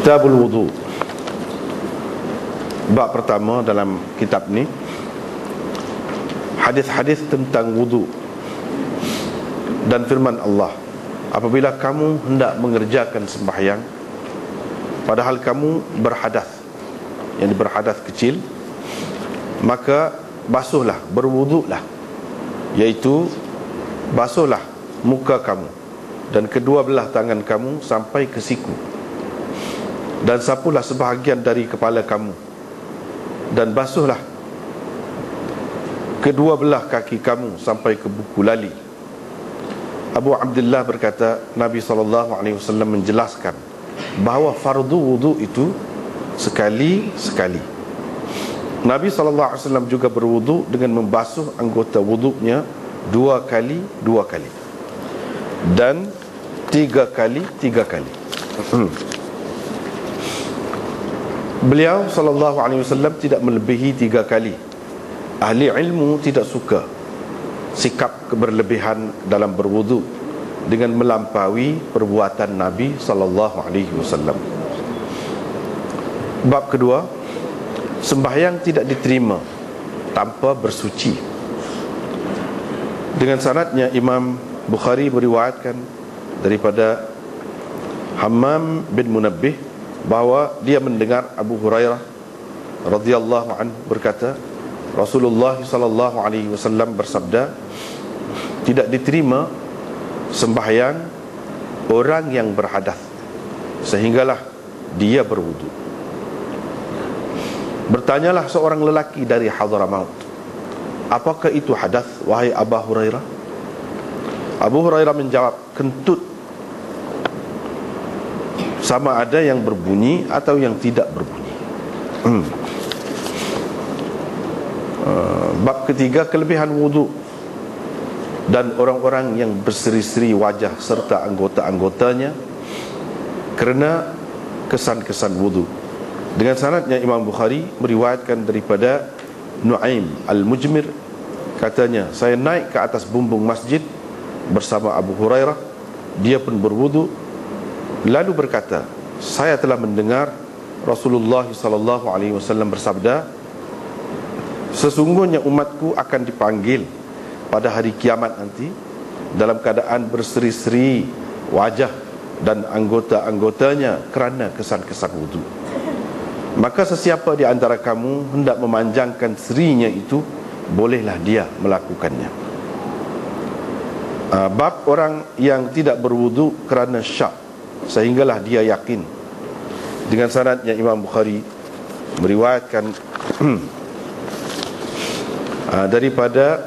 Kitabul Wudu. Bab pertama dalam kitab ni, hadis-hadis tentang wudu dan firman Allah, apabila kamu hendak mengerjakan sembahyang padahal kamu berhadas, yang berhadas kecil, maka basuhlah, berwuduklah, iaitu basuhlah muka kamu dan kedua belah tangan kamu sampai ke siku, dan sapulah sebahagian dari kepala kamu, dan basuhlah kedua belah kaki kamu sampai ke buku lali. Abu Abdullah berkata, Nabi SAW menjelaskan bahawa fardu wudu itu sekali-sekali. Nabi SAW juga berwudu dengan membasuh anggota wudunya 2 kali 2 kali dan 3 kali 3 kali. Beliau SAW tidak melebihi 3 kali. Ahli ilmu tidak suka sikap keberlebihan dalam berwudu dengan melampaui perbuatan Nabi SAW. Bab kedua, sembahyang tidak diterima tanpa bersuci. Dengan sanadnya Imam Bukhari meriwayatkan daripada Hammam bin Munabbih bahawa dia mendengar Abu Hurairah radhiyallahu anhu berkata, Rasulullah sallallahu alaihi wasallam bersabda, tidak diterima sembahyang orang yang berhadas sehinggalah dia berwudu. Bertanyalah seorang lelaki dari Hadramaut, apakah itu hadas, wahai Abu Hurairah? Abu Hurairah menjawab, kentut, sama ada yang berbunyi atau yang tidak berbunyi. Bab ketiga, kelebihan wudu dan orang-orang yang berseri-seri wajah serta anggota-anggotanya kerana kesan-kesan wudu. Dengan sanadnya Imam Bukhari meriwayatkan daripada Nu'aim Al-Mujmir, katanya, saya naik ke atas bumbung masjid bersama Abu Hurairah, dia pun berwudu, lalu berkata, saya telah mendengar Rasulullah SAW bersabda, sesungguhnya umatku akan dipanggil pada hari kiamat nanti dalam keadaan berseri-seri wajah dan anggota-anggotanya kerana kesan-kesan wudu. Maka sesiapa di antara kamu hendak memanjangkan serinya itu, bolehlah dia melakukannya. Bab orang yang tidak berwudu kerana syak sehinggalah dia yakin. Dengan sanadnya Imam Bukhari meriwayatkan daripada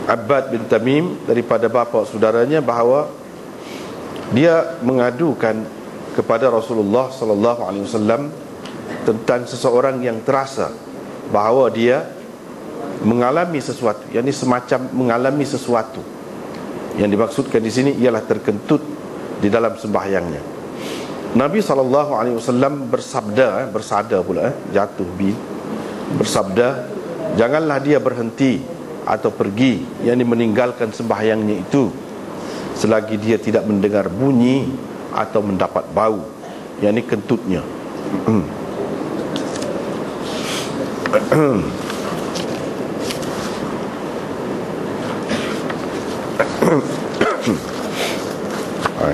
Abbad bin Tamim, daripada bapa saudaranya, bahawa dia mengadukan kepada Rasulullah SAW tentang seseorang yang terasa bahawa dia mengalami sesuatu, yakni semacam mengalami sesuatu. Yang dimaksudkan di sini ialah terkentut di dalam sembahyangnya. Nabi SAW bersabda pula, jatuh bersabda, janganlah dia berhenti atau pergi, yakni meninggalkan sembahyangnya itu selagi dia tidak mendengar bunyi atau mendapat bau, yakni kentutnya.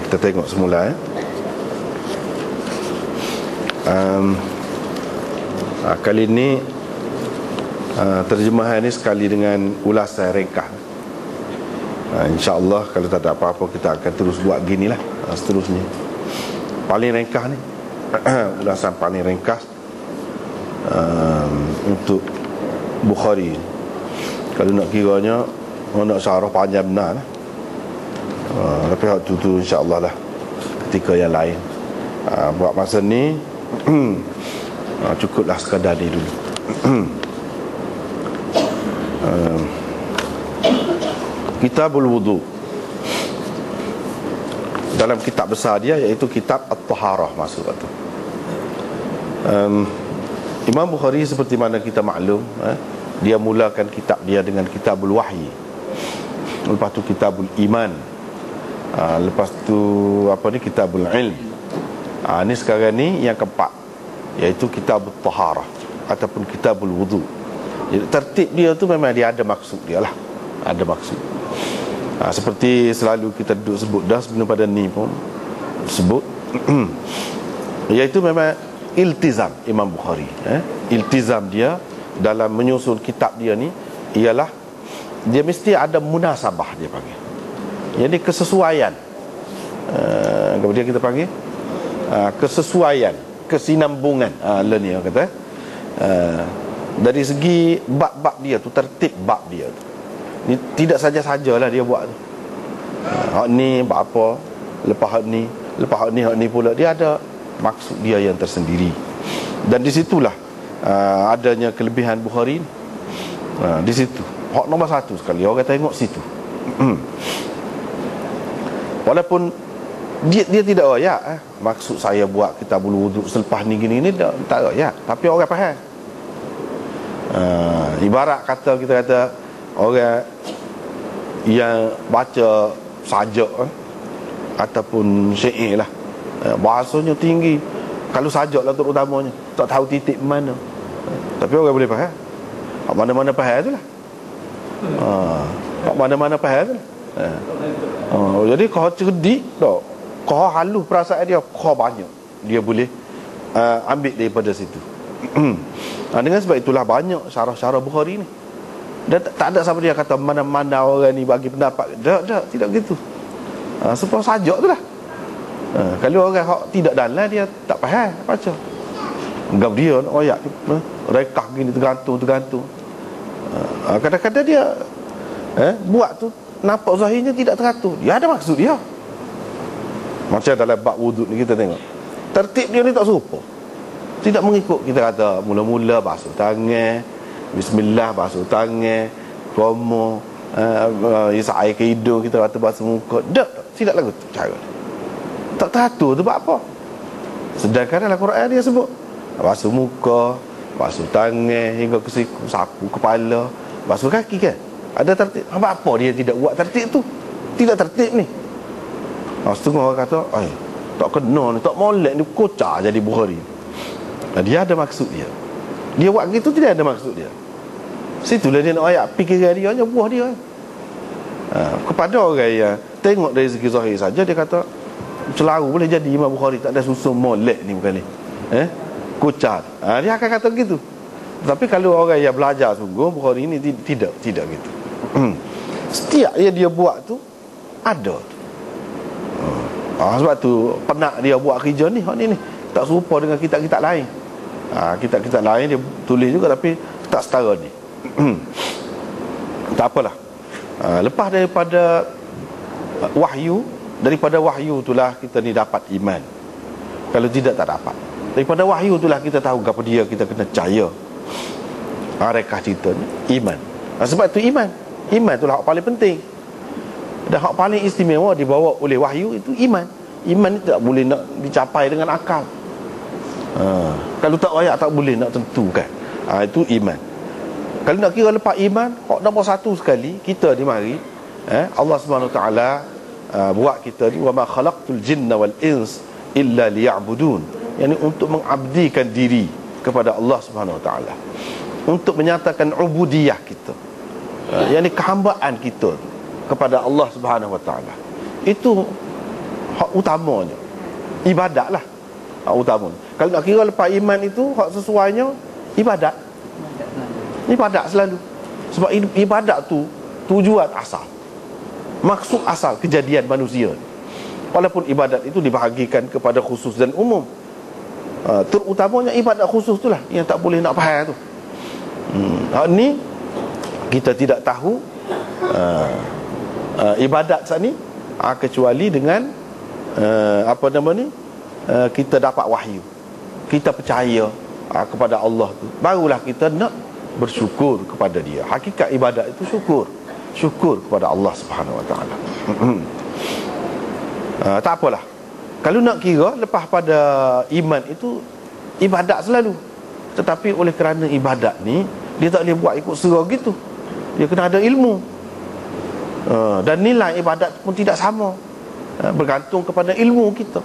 Kita tengok semula kali ini terjemahan ini sekali dengan ulasan ringkas. InsyaAllah kalau tak ada apa-apa kita akan terus buat ginilah seterusnya. Paling ringkas ni ulasan paling ringkas untuk Bukhari. Kalau nak kiranya nak syarah panjang benar lah. Tapi hak tu insyaAllah lah ketika yang lain. Buat masa ni cukuplah sekadar ni dulu. Kitabul Wudu, dalam kitab besar dia, iaitu kitab At-Taharah masuk tu. Imam Bukhari seperti mana kita maklum, dia mulakan kitab dia dengan Kitabul Wahyi, lepas tu Kitabul Iman, lepas tu Kitabul Ilm, Ini sekarang ni yang keempat, iaitu kitabut taharah ataupun kitabul wudu. Jadi tertib dia tu memang dia ada maksud dia lah. Ada maksud. Seperti selalu kita duduk sebut dah sebelum pada ni pun sebut iaitu memang iltizam Imam Bukhari. Iltizam dia dalam menyusun kitab dia ni ialah dia mesti ada munasabah, dia panggil. Jadi kesesuaian. Kemudian kita panggil kesesuaian, kesinambungan. Ni orang kata. Dari segi bab-bab dia tu, tertib bab dia tu. Ni tidak saja-sajalah dia buat tu. Hak ni bab apa, lepas hak ni hak ni pula, dia ada maksud dia yang tersendiri. Dan di situlah adanya kelebihan Bukhari. Di situ hak nombor satu sekali orang tengok situ. Walaupun dia tidak royak maksud saya buat kitabul wudu selepas ni gini ni, tak royak, tapi orang faham. Ibarat kata kita kata orang yang baca sajak ataupun syair lah, bahasanya tinggi. Kalau sajak lah terutamanya, tak tahu titik mana, tapi orang boleh faham. Mana-mana faham tu lah. Mana-mana faham tu lah. Jadi kau cerdik tak, kau halus perasaan dia, kau banyak dia boleh ambil daripada situ. Dengan sebab itulah banyak syarah-syarah Bukhari ni. Dan tak ada siapa dia kata mana-mana orang ni bagi pendapat. Tidak begitu. Sebab sajak tu lah. Kalau orang tidak dalam, dia tak faham baca. Gap dia nak royak rekah gini, tergantung. Kadang-kadang dia buat tu nampak zahirnya tidak teratur. Dia ada maksud dia. Macam dalam bab wuduk ni kita tengok, tertib dia ni tak serupa. Tidak mengikut kita kata mula-mula basuh tangan, bismillah basuh tangan, komo, isap air ke hidung, kita kata basuh muka. Tidak lagu tu cara. Tak teratur tu buat apa. Sedangkan dalam Quran dia sebut basuh muka, basuh tangan hingga ke siku, sapu kepala, basuh kaki kan. Ada tertib. Apa dia tidak buat tertib tu? Tidak tertib ni. Setengah orang kata, tak kena ni, tak molek ni, kocak jadi Bukhari. Dia ada maksud dia. Dia buat gitu tidak ada maksud dia. Situlah dia nak ayat fikiran dia, hanya buah dia. Kepada orang yang tengok dari segi zahir saja, dia kata celaru boleh jadi Imam Bukhari, tak ada susun molek ni bukan ni. Kocak. Dia akan kata begitu. Tapi kalau orang yang belajar sungguh, Bukhari ini tidak gitu. Setiap dia buat tu ada tu. Sebab tu penat dia buat kerja ni, ni tak serupa dengan kitab-kitab lain. Kitab-kitab lain dia tulis juga tapi tak setara ni. Tak apalah. Lepas daripada wahyu itulah kita ni dapat iman. Kalau tidak, tak dapat. Daripada wahyu itulah kita tahu apa dia, kita kena percaya. Rekah cerita ni iman. Sebab tu iman itulah hak paling penting. Dan hak paling istimewa dibawa oleh wahyu itu iman. Iman ni tak boleh nak dicapai dengan akal. Kalau tak royak tak boleh nak tentukan. Itu iman. Kalau nak kira lepas iman, hak nombor satu sekali kita ni mari Allah Subhanahu Wa Taala buat kita ni, wa ma khalaqtul jinna wal ins illa liya'budun. Yani untuk mengabdikan diri kepada Allah Subhanahu Wa Taala, untuk menyatakan ubudiyah kita, yani kehambaan kita kepada Allah Subhanahu Wa Taala. Itu hak utamanya. Ibadat lah hak utamanya. Kalau nak kira lepas iman itu, hak sesuainya ibadat. Ibadat selalu. Sebab ibadat tu tujuan asal, maksud asal kejadian manusia. Walaupun ibadat itu dibahagikan kepada khusus dan umum, terutamanya ibadat khusus itulah yang tak boleh nak faham tu. Ni kita tidak tahu ibadat saat ni kecuali dengan kita dapat wahyu, kita percaya kepada Allah tu, barulah kita nak bersyukur kepada dia. Hakikat ibadat itu syukur kepada Allah Subhanahu Wa Taala. Tak apalah. Kalau nak kira lepas pada iman itu ibadat selalu. Tetapi oleh kerana ibadat ni dia tak boleh buat ikut serah gitu. Dia kena ada ilmu. Dan nilai ibadat pun tidak sama. Bergantung kepada ilmu kita.